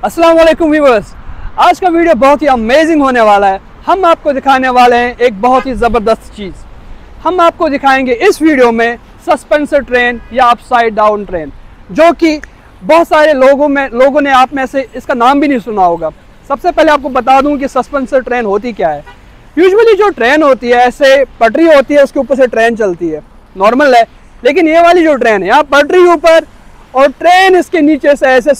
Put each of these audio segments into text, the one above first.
अस्सलाम वालेकुम व्यूअर्स, आज का वीडियो बहुत ही अमेजिंग होने वाला है। हम आपको दिखाने वाले हैं एक बहुत ही ज़बरदस्त चीज़। हम आपको दिखाएंगे इस वीडियो में सस्पेंसर ट्रेन या अपसाइड डाउन ट्रेन, जो कि बहुत सारे लोगों ने आप में से इसका नाम भी नहीं सुना होगा। सबसे पहले आपको बता दूं कि सस्पेंसर ट्रेन होती क्या है। यूजुअली जो ट्रेन होती है ऐसे पटरी होती है, उसके ऊपर से ट्रेन चलती है, नॉर्मल है। लेकिन ये वाली जो ट्रेन है, यहाँ पटरी ऊपर और ट्रेन इसके नीचे से ऐसे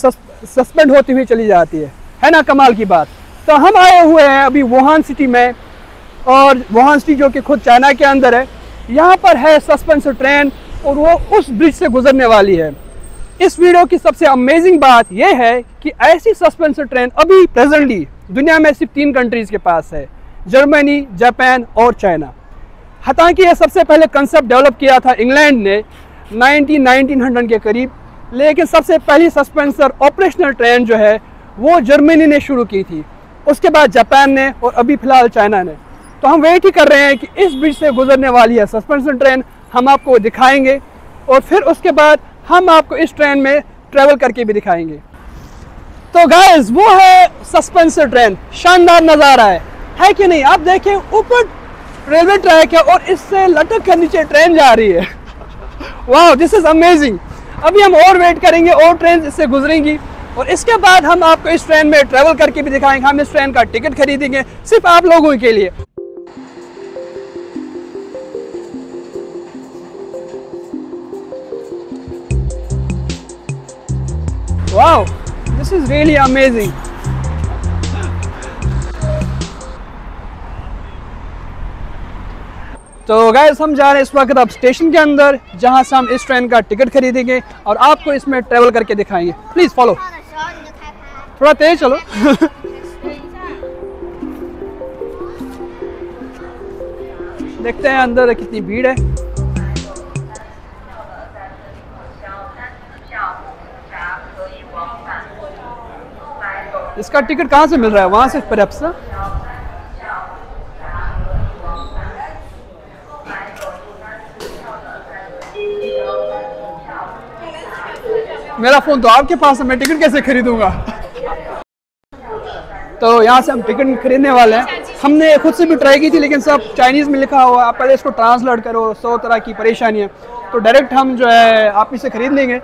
सस्पेंड होती हुई चली जाती है ना, कमाल की बात। तो हम आए हुए हैं अभी वुहान सिटी में, और वुहान सिटी जो कि खुद चाइना के अंदर है। यहाँ पर है सस्पेंसर ट्रेन और वो उस ब्रिज से गुजरने वाली है। इस वीडियो की सबसे अमेजिंग बात यह है कि ऐसी सस्पेंसर ट्रेन अभी प्रेजेंटली दुनिया में सिर्फ 3 कंट्रीज़ के पास है, जर्मनी, जापान और चाइना। हालांकि ये सबसे पहले कंसेप्ट डेवलप किया था इंग्लैंड ने 1900 के करीब, लेकिन सबसे पहली सस्पेंसर ऑपरेशनल ट्रेन जो है वो जर्मनी ने शुरू की थी, उसके बाद जापान ने और अभी फ़िलहाल चाइना ने। तो हम वेट ही कर रहे हैं कि इस ब्रिज से गुजरने वाली है सस्पेंसर ट्रेन, हम आपको दिखाएंगे और फिर उसके बाद हम आपको इस ट्रेन में ट्रैवल करके भी दिखाएंगे। तो गाइस, वो है सस्पेंसर ट्रेन, शानदार नज़ारा है कि नहीं? आप देखें, ऊपर रेलवे ट्रैक है और इससे लटक कर नीचे ट्रेन जा रही है। वाह, दिस इज़ अमेजिंग। अभी हम और वेट करेंगे और ट्रेन इससे गुजरेंगी और इसके बाद हम आपको इस ट्रेन में ट्रैवल करके भी दिखाएंगे। हम इस ट्रेन का टिकट खरीदेंगे सिर्फ आप लोगों के लिए। Wow, this is really amazing. तो गाइस, हम जा रहे हैं इस वक्त अब स्टेशन के अंदर, जहां से हम इस ट्रेन का टिकट खरीदेंगे और आपको इसमें ट्रैवल करके दिखाएंगे। प्लीज फॉलो, थोड़ा तेज चलो। देखते हैं अंदर कितनी भीड़ है। इसका टिकट कहाँ से मिल रहा है? वहां से परहैप्स ना? मेरा फ़ोन तो आपके पास है, मैं टिकट कैसे खरीदूंगा? तो यहाँ से हम टिकट खरीदने वाले हैं। हमने खुद से भी ट्राई की थी, लेकिन सब चाइनीज़ में लिखा हुआ है, आप पहले इसको ट्रांसलेट करो, 100 तरह की परेशानी है। तो डायरेक्ट हम जो है आप ही से ख़रीद लेंगे।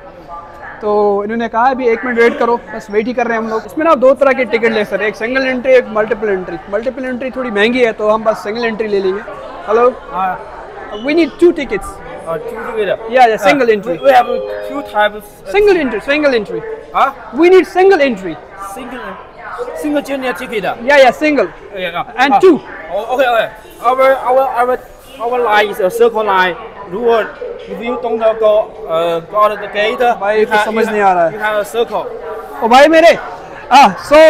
तो इन्होंने कहा अभी 1 मिनट वेट करो, बस वेट ही कर रहे हैं हम लोग। इसमें ना 2 तरह के टिकट ले सकते हैं, एक सिंगल एंट्री, एक मल्टीपल एंट्री। मल्टीपल एंट्री थोड़ी महंगी है, तो हम बस सिंगल एंट्री ले लेंगे। Hello, we need 2 tickets. 2 tickets. Yeah, single entry. We have 2 types. Single entry. Huh? We need single entry. Single junior ticket. Yeah, single. Yeah. And 2. Oh, okay. Our line is a circle line. If you don't go out of the gate, भाई कुछ समझ नहीं आ रहा है। You have a circle. ओ भाई मेरे, so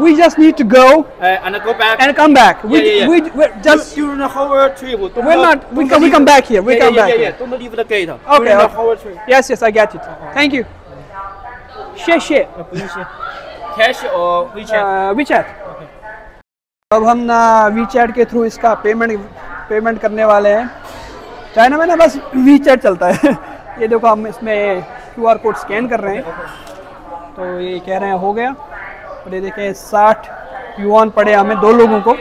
we just need to go And go back. and come back. Yeah. We just during the whole trip. we come back here. We come back Yeah. here. Don't leave the gate. Okay. During the whole trip. Yes, I get it. Thank you. Share. Cash or WeChat? WeChat. अब हम ना WeChat के through इसका payment करने वाले हैं। China में ना बस WeChat चलता है। ये देखो, हम इसमें QR कोड स्कैन कर रहे हैं, तो ये कह रहे हैं हो गया। और ये देखें 60 युआन पड़े हमें 2 लोगों को।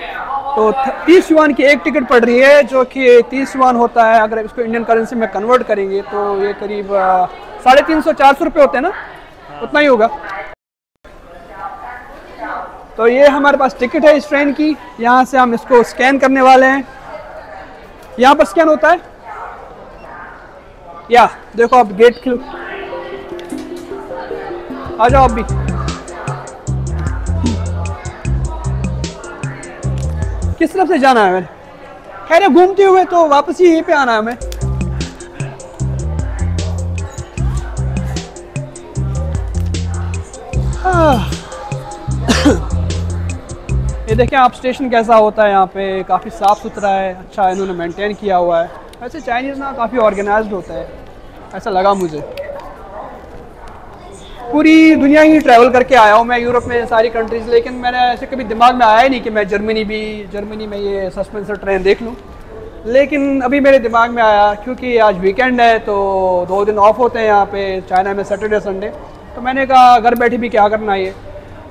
तो 30 युआन की एक टिकट पड़ रही है, जो कि 30 युआन होता है, अगर इसको इंडियन करेंसी में कन्वर्ट करेंगे तो ये करीब 350-400 रुपये होते हैं ना, उतना ही होगा। तो ये हमारे पास टिकट है इस ट्रेन की। यहाँ से हम इसको स्कैन करने वाले हैं। यहाँ पर स्कैन होता है, या देखो आप गेट खुल, आ जाओ आप भी। किस तरफ से जाना है? मैंने खैर घूमते हुए तो वापस ही यहीं पे आना है हमें। ये देखें आप, स्टेशन कैसा होता है यहाँ पे, काफ़ी साफ़ सुथरा है, अच्छा इन्होंने मेंटेन किया हुआ है। वैसे चाइनीज़ ना काफ़ी ऑर्गेनाइज्ड होता है, ऐसा लगा मुझे। पूरी दुनिया ही ट्रैवल करके आया हूँ मैं, यूरोप में सारी कंट्रीज़, लेकिन मैंने ऐसे कभी दिमाग में आया ही नहीं कि मैं जर्मनी में ये सस्पेंसर ट्रेन देख लूँ। लेकिन अभी मेरे दिमाग में आया क्योंकि आज वीकेंड है तो 2 दिन ऑफ होते हैं यहाँ पे चाइना में, सैटरडे संडे। तो मैंने कहा घर बैठे भी क्या करना ये,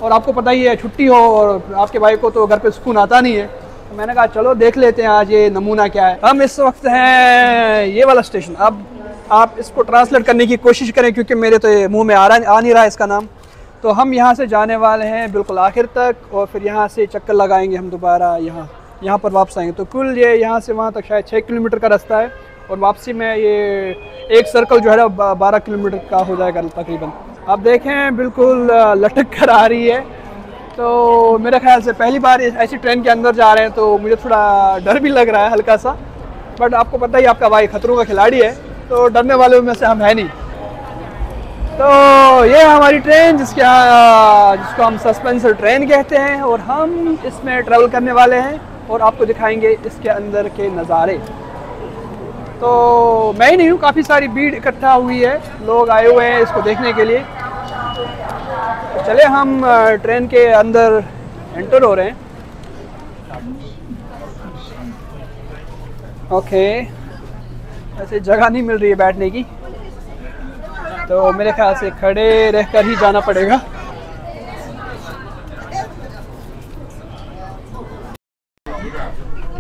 और आपको पता ही है छुट्टी हो और आपके भाई को तो घर पे सुकून आता नहीं है, तो मैंने कहा चलो देख लेते हैं आज ये नमूना क्या है। हम इस वक्त हैं ये वाला स्टेशन। अब आप इसको ट्रांसलेट करने की कोशिश करें क्योंकि मेरे तो ये मुँह में आ नहीं रहा इसका नाम। तो हम यहाँ से जाने वाले हैं बिल्कुल आखिर तक और फिर यहाँ से चक्कर लगाएंगे हम दोबारा यहाँ पर वापस आएंगे। तो कुल ये यहाँ से वहाँ तक शायद 6 किलोमीटर का रास्ता है और वापसी में ये एक सर्कल जो है 12 किलोमीटर का हो जाएगा तकरीबन। आप देखें बिल्कुल लटक कर आ रही है। तो मेरे ख्याल से पहली बार ऐसी ट्रेन के अंदर जा रहे हैं तो मुझे थोड़ा डर भी लग रहा है हल्का सा, बट आपको पता ही आपका भाई खतरों का खिलाड़ी है तो डरने वालों में से हम है नहीं। तो ये हमारी ट्रेन जिसको हम सस्पेंसर ट्रेन कहते हैं और हम इसमें ट्रैवल करने वाले हैं और आपको दिखाएंगे इसके अंदर के नज़ारे। तो मैं ही नहीं हूँ, काफ़ी सारी भीड़ इकट्ठा हुई है, लोग आए हुए हैं इसको देखने के लिए। तो चले हम ट्रेन के अंदर एंटर हो रहे हैं। ओके, ऐसे जगह नहीं मिल रही है बैठने की तो मेरे ख्याल से खड़े रहकर ही जाना पड़ेगा।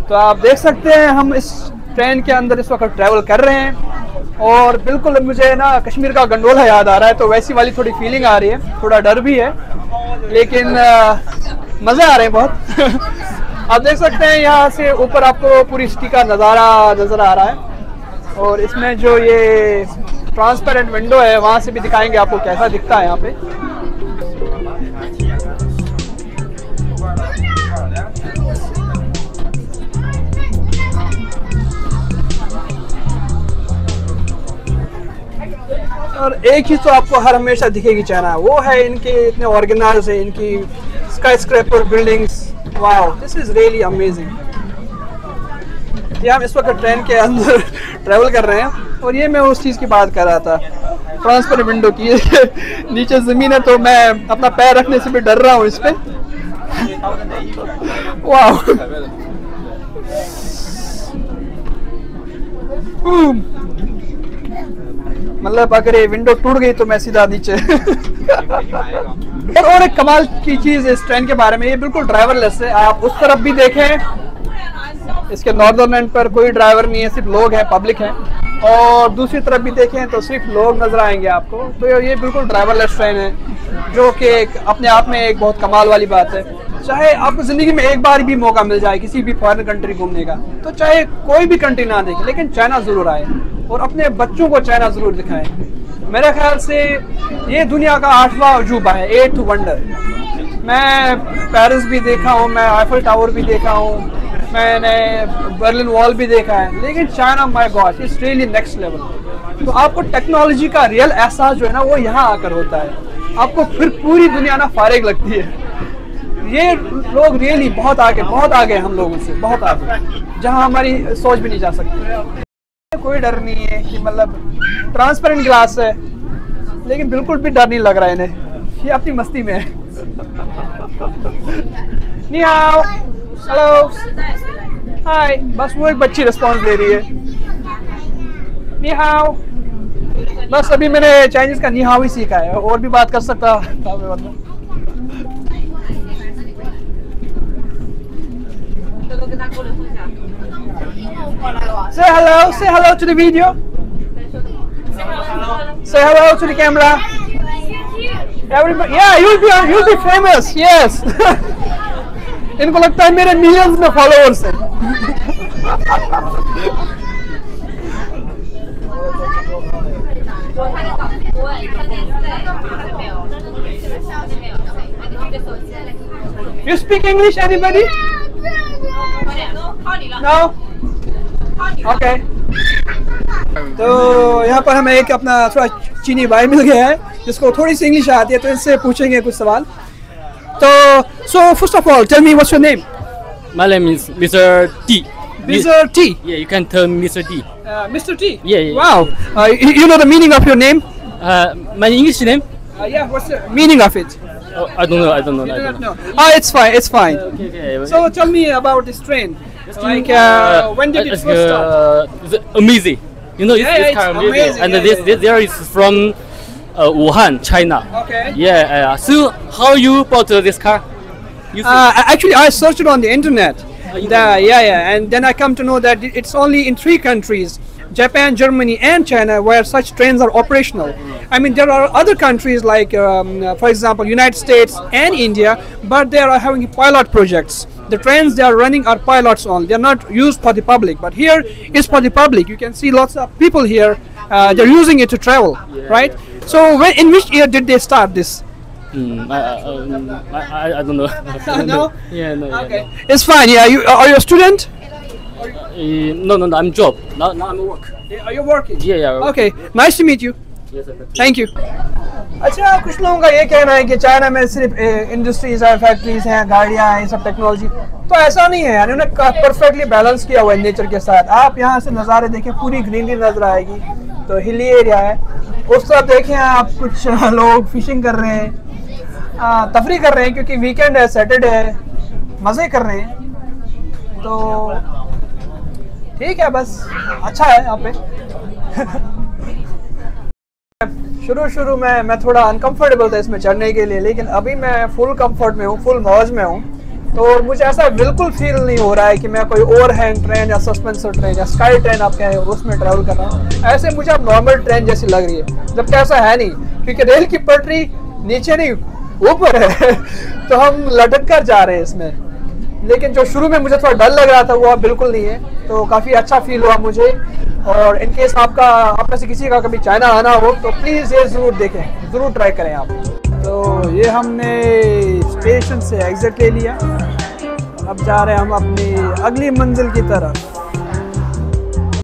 तो आप देख सकते हैं हम इस ट्रेन के अंदर इस वक्त ट्रैवल कर रहे हैं और बिल्कुल मुझे ना कश्मीर का गंडोला याद आ रहा है, तो वैसी वाली थोड़ी फीलिंग आ रही है, थोड़ा डर भी है लेकिन मज़े आ रहे हैं बहुत। आप देख सकते हैं यहाँ से ऊपर आपको पूरी सिटी का नज़ारा नज़र आ रहा है और इसमें जो ये ट्रांसपेरेंट विंडो है वहाँ से भी दिखाएंगे आपको कैसा दिखता है यहाँ पे। और एक ही तो आपको हर हमेशा दिखेगी चाइना, वो है इनके इतने ऑर्गेनाइज है, इनकी sky scraper buildings. Wow, this is really amazing. ये हम इस वक्त ट्रेन के अंदर ट्रैवल कर रहे हैं और ये मैं उस चीज़ की बात कर रहा था, ट्रांसपेरेंट विंडो की। नीचे ज़मीन है तो मैं अपना पैर रखने से भी डर रहा हूँ इस पे। वाह, मतलब अगर ये विंडो टूट गई तो मैं सीधा नीचे। और एक कमाल की चीज़ इस ट्रेन के बारे में, ये बिल्कुल ड्राइवरलेस है। आप उस तरफ भी देखें, इसके नॉर्दर्न एंड पर कोई ड्राइवर नहीं है, सिर्फ लोग हैं, पब्लिक है। और दूसरी तरफ भी देखें तो सिर्फ लोग नजर आएंगे आपको। तो ये बिल्कुल ड्राइवरलेस ट्रेन है जो कि अपने आप में एक बहुत कमाल वाली बात है। चाहे आपको ज़िंदगी में एक बार भी मौका मिल जाए किसी भी फॉरेन कंट्री घूमने का, तो चाहे कोई भी कंट्री ना देखे लेकिन चाइना ज़रूर आए और अपने बच्चों को चाइना ज़रूर दिखाएं। मेरे ख्याल से ये दुनिया का 8वां अजूबा है, 8th वंडर। मैं पेरिस भी देखा हूँ, मैं आईफल टावर भी देखा हूँ, मैंने बर्लिन वॉल भी देखा है, लेकिन China, my God, it's really next level. तो आपको टेक्नोलॉजी का रियल एहसास जो है ना वो यहाँ आकर होता है, आपको फिर पूरी दुनिया ना फारिग लगती है। ये लोग रियली बहुत आगे हम लोगों से, बहुत आगे, जहाँ हमारी सोच भी नहीं जा सकती। कोई डर नहीं है कि मतलब ट्रांसपेरेंट ग्लास है, लेकिन बिल्कुल भी डर नहीं लग रहा है इन्हें, ये अपनी मस्ती में है। नी हाओ, हेलो, हाय, बस वो एक बच्ची रिस्पॉन्स दे रही है, नी हाओ। बस अभी मैंने चाइनीज का नी हाओ ही सीखा है, और भी बात कर सकता था मैं वरना। Say hello to the video. Say hello to the camera. Everybody, yeah, you'll be famous. Yes. इनको लगता है मेरे मिलियंस में फॉलोअर्स हैं। You speak English, anybody? No? Okay. तो यहाँ पर हमें एक अपना थोड़ा चीनी भाई मिल गया है जिसको थोड़ी सी इंग्लिश आती है, तो इससे पूछेंगे कुछ सवाल। तो so first of all, tell me what's your name? My name is Mr. T. Mr. T. Yeah, you can tell me Mr. T. Mr. T. Yeah. Wow. You know the meaning of your name? My English name? Yeah. What's the meaning of it? Oh, I don't know. You do not know. Oh, it's fine. It's fine. Okay. So tell me about this train. Like when did it first start? It's amazing. You know, it's kind of amazing. And Yeah, there is from Wuhan, China. Okay. Yeah. So how you bought this car? You Actually, I searched it on the internet. And then I come to know that it's only in 3 countries: Japan, Germany, and China, where such trains are operational. I mean, there are other countries like, for example, United States and India, but they are having pilot projects. The trains they are running are pilots only; they are not used for the public. But here is for the public. You can see lots of people here. They're using it to travel, right? So, in which year did they start this? I don't know. No? Yeah, no. Okay, it's fine. Yeah, are you a student? No. I'm job. Now I'm work. Are you working? Yeah. Okay, nice to meet you. Yes, sir. Thank you. अच्छा, कुछ लोगों का ये कहना है कि China में सिर्फ इंडस्ट्रीज है, फैक्ट्रीज हैं, गाड़ियाँ हैं, सब टेक्नोलॉजी। तो ऐसा नहीं है यार, उन्होंने परफेक्टली बैलेंस किया हुआ है नेचर के साथ। आप यहाँ से नज़ारे देखें, पूरी ग्रीनरी नजर आएगी, तो हिली एरिया है। उस तरफ देखें आप, कुछ लोग फिशिंग कर रहे हैं, तफरी कर रहे हैं, क्योंकि वीकेंड है, सैटरडे है, मज़े कर रहे हैं। तो ठीक है, बस अच्छा है यहाँ पे। शुरू में मैं थोड़ा अनकंफर्टेबल था इसमें चढ़ने के लिए, लेकिन अभी मैं फुल कंफर्ट में हूँ, फुल मौज में हूँ। तो मुझे ऐसा बिल्कुल फील नहीं हो रहा है कि मैं कोई ओवरहैंग ट्रेन या सस्पेंसर ट्रेन या स्काई ट्रेन आप कहें उसमें ट्रैवल कर रहा हूँ। ऐसे मुझे अब नॉर्मल ट्रेन जैसी लग रही है, जबकि ऐसा है नहीं, क्योंकि रेल की पटरी नीचे नहीं ऊपर है। तो हम लटक कर जा रहे हैं इसमें। लेकिन जो शुरू में मुझे थोड़ा डर लग रहा था वो अब बिल्कुल नहीं है, तो काफ़ी अच्छा फील हुआ मुझे। और इन केस आप में से किसी का कभी चाइना आना हो तो प्लीज़ ये ज़रूर देखें, ज़रूर ट्राई करें आप। तो ये हमने स्टेशन से एग्ज़िट ले लिया, अब जा रहे हैं हम अपनी अगली मंजिल की तरफ।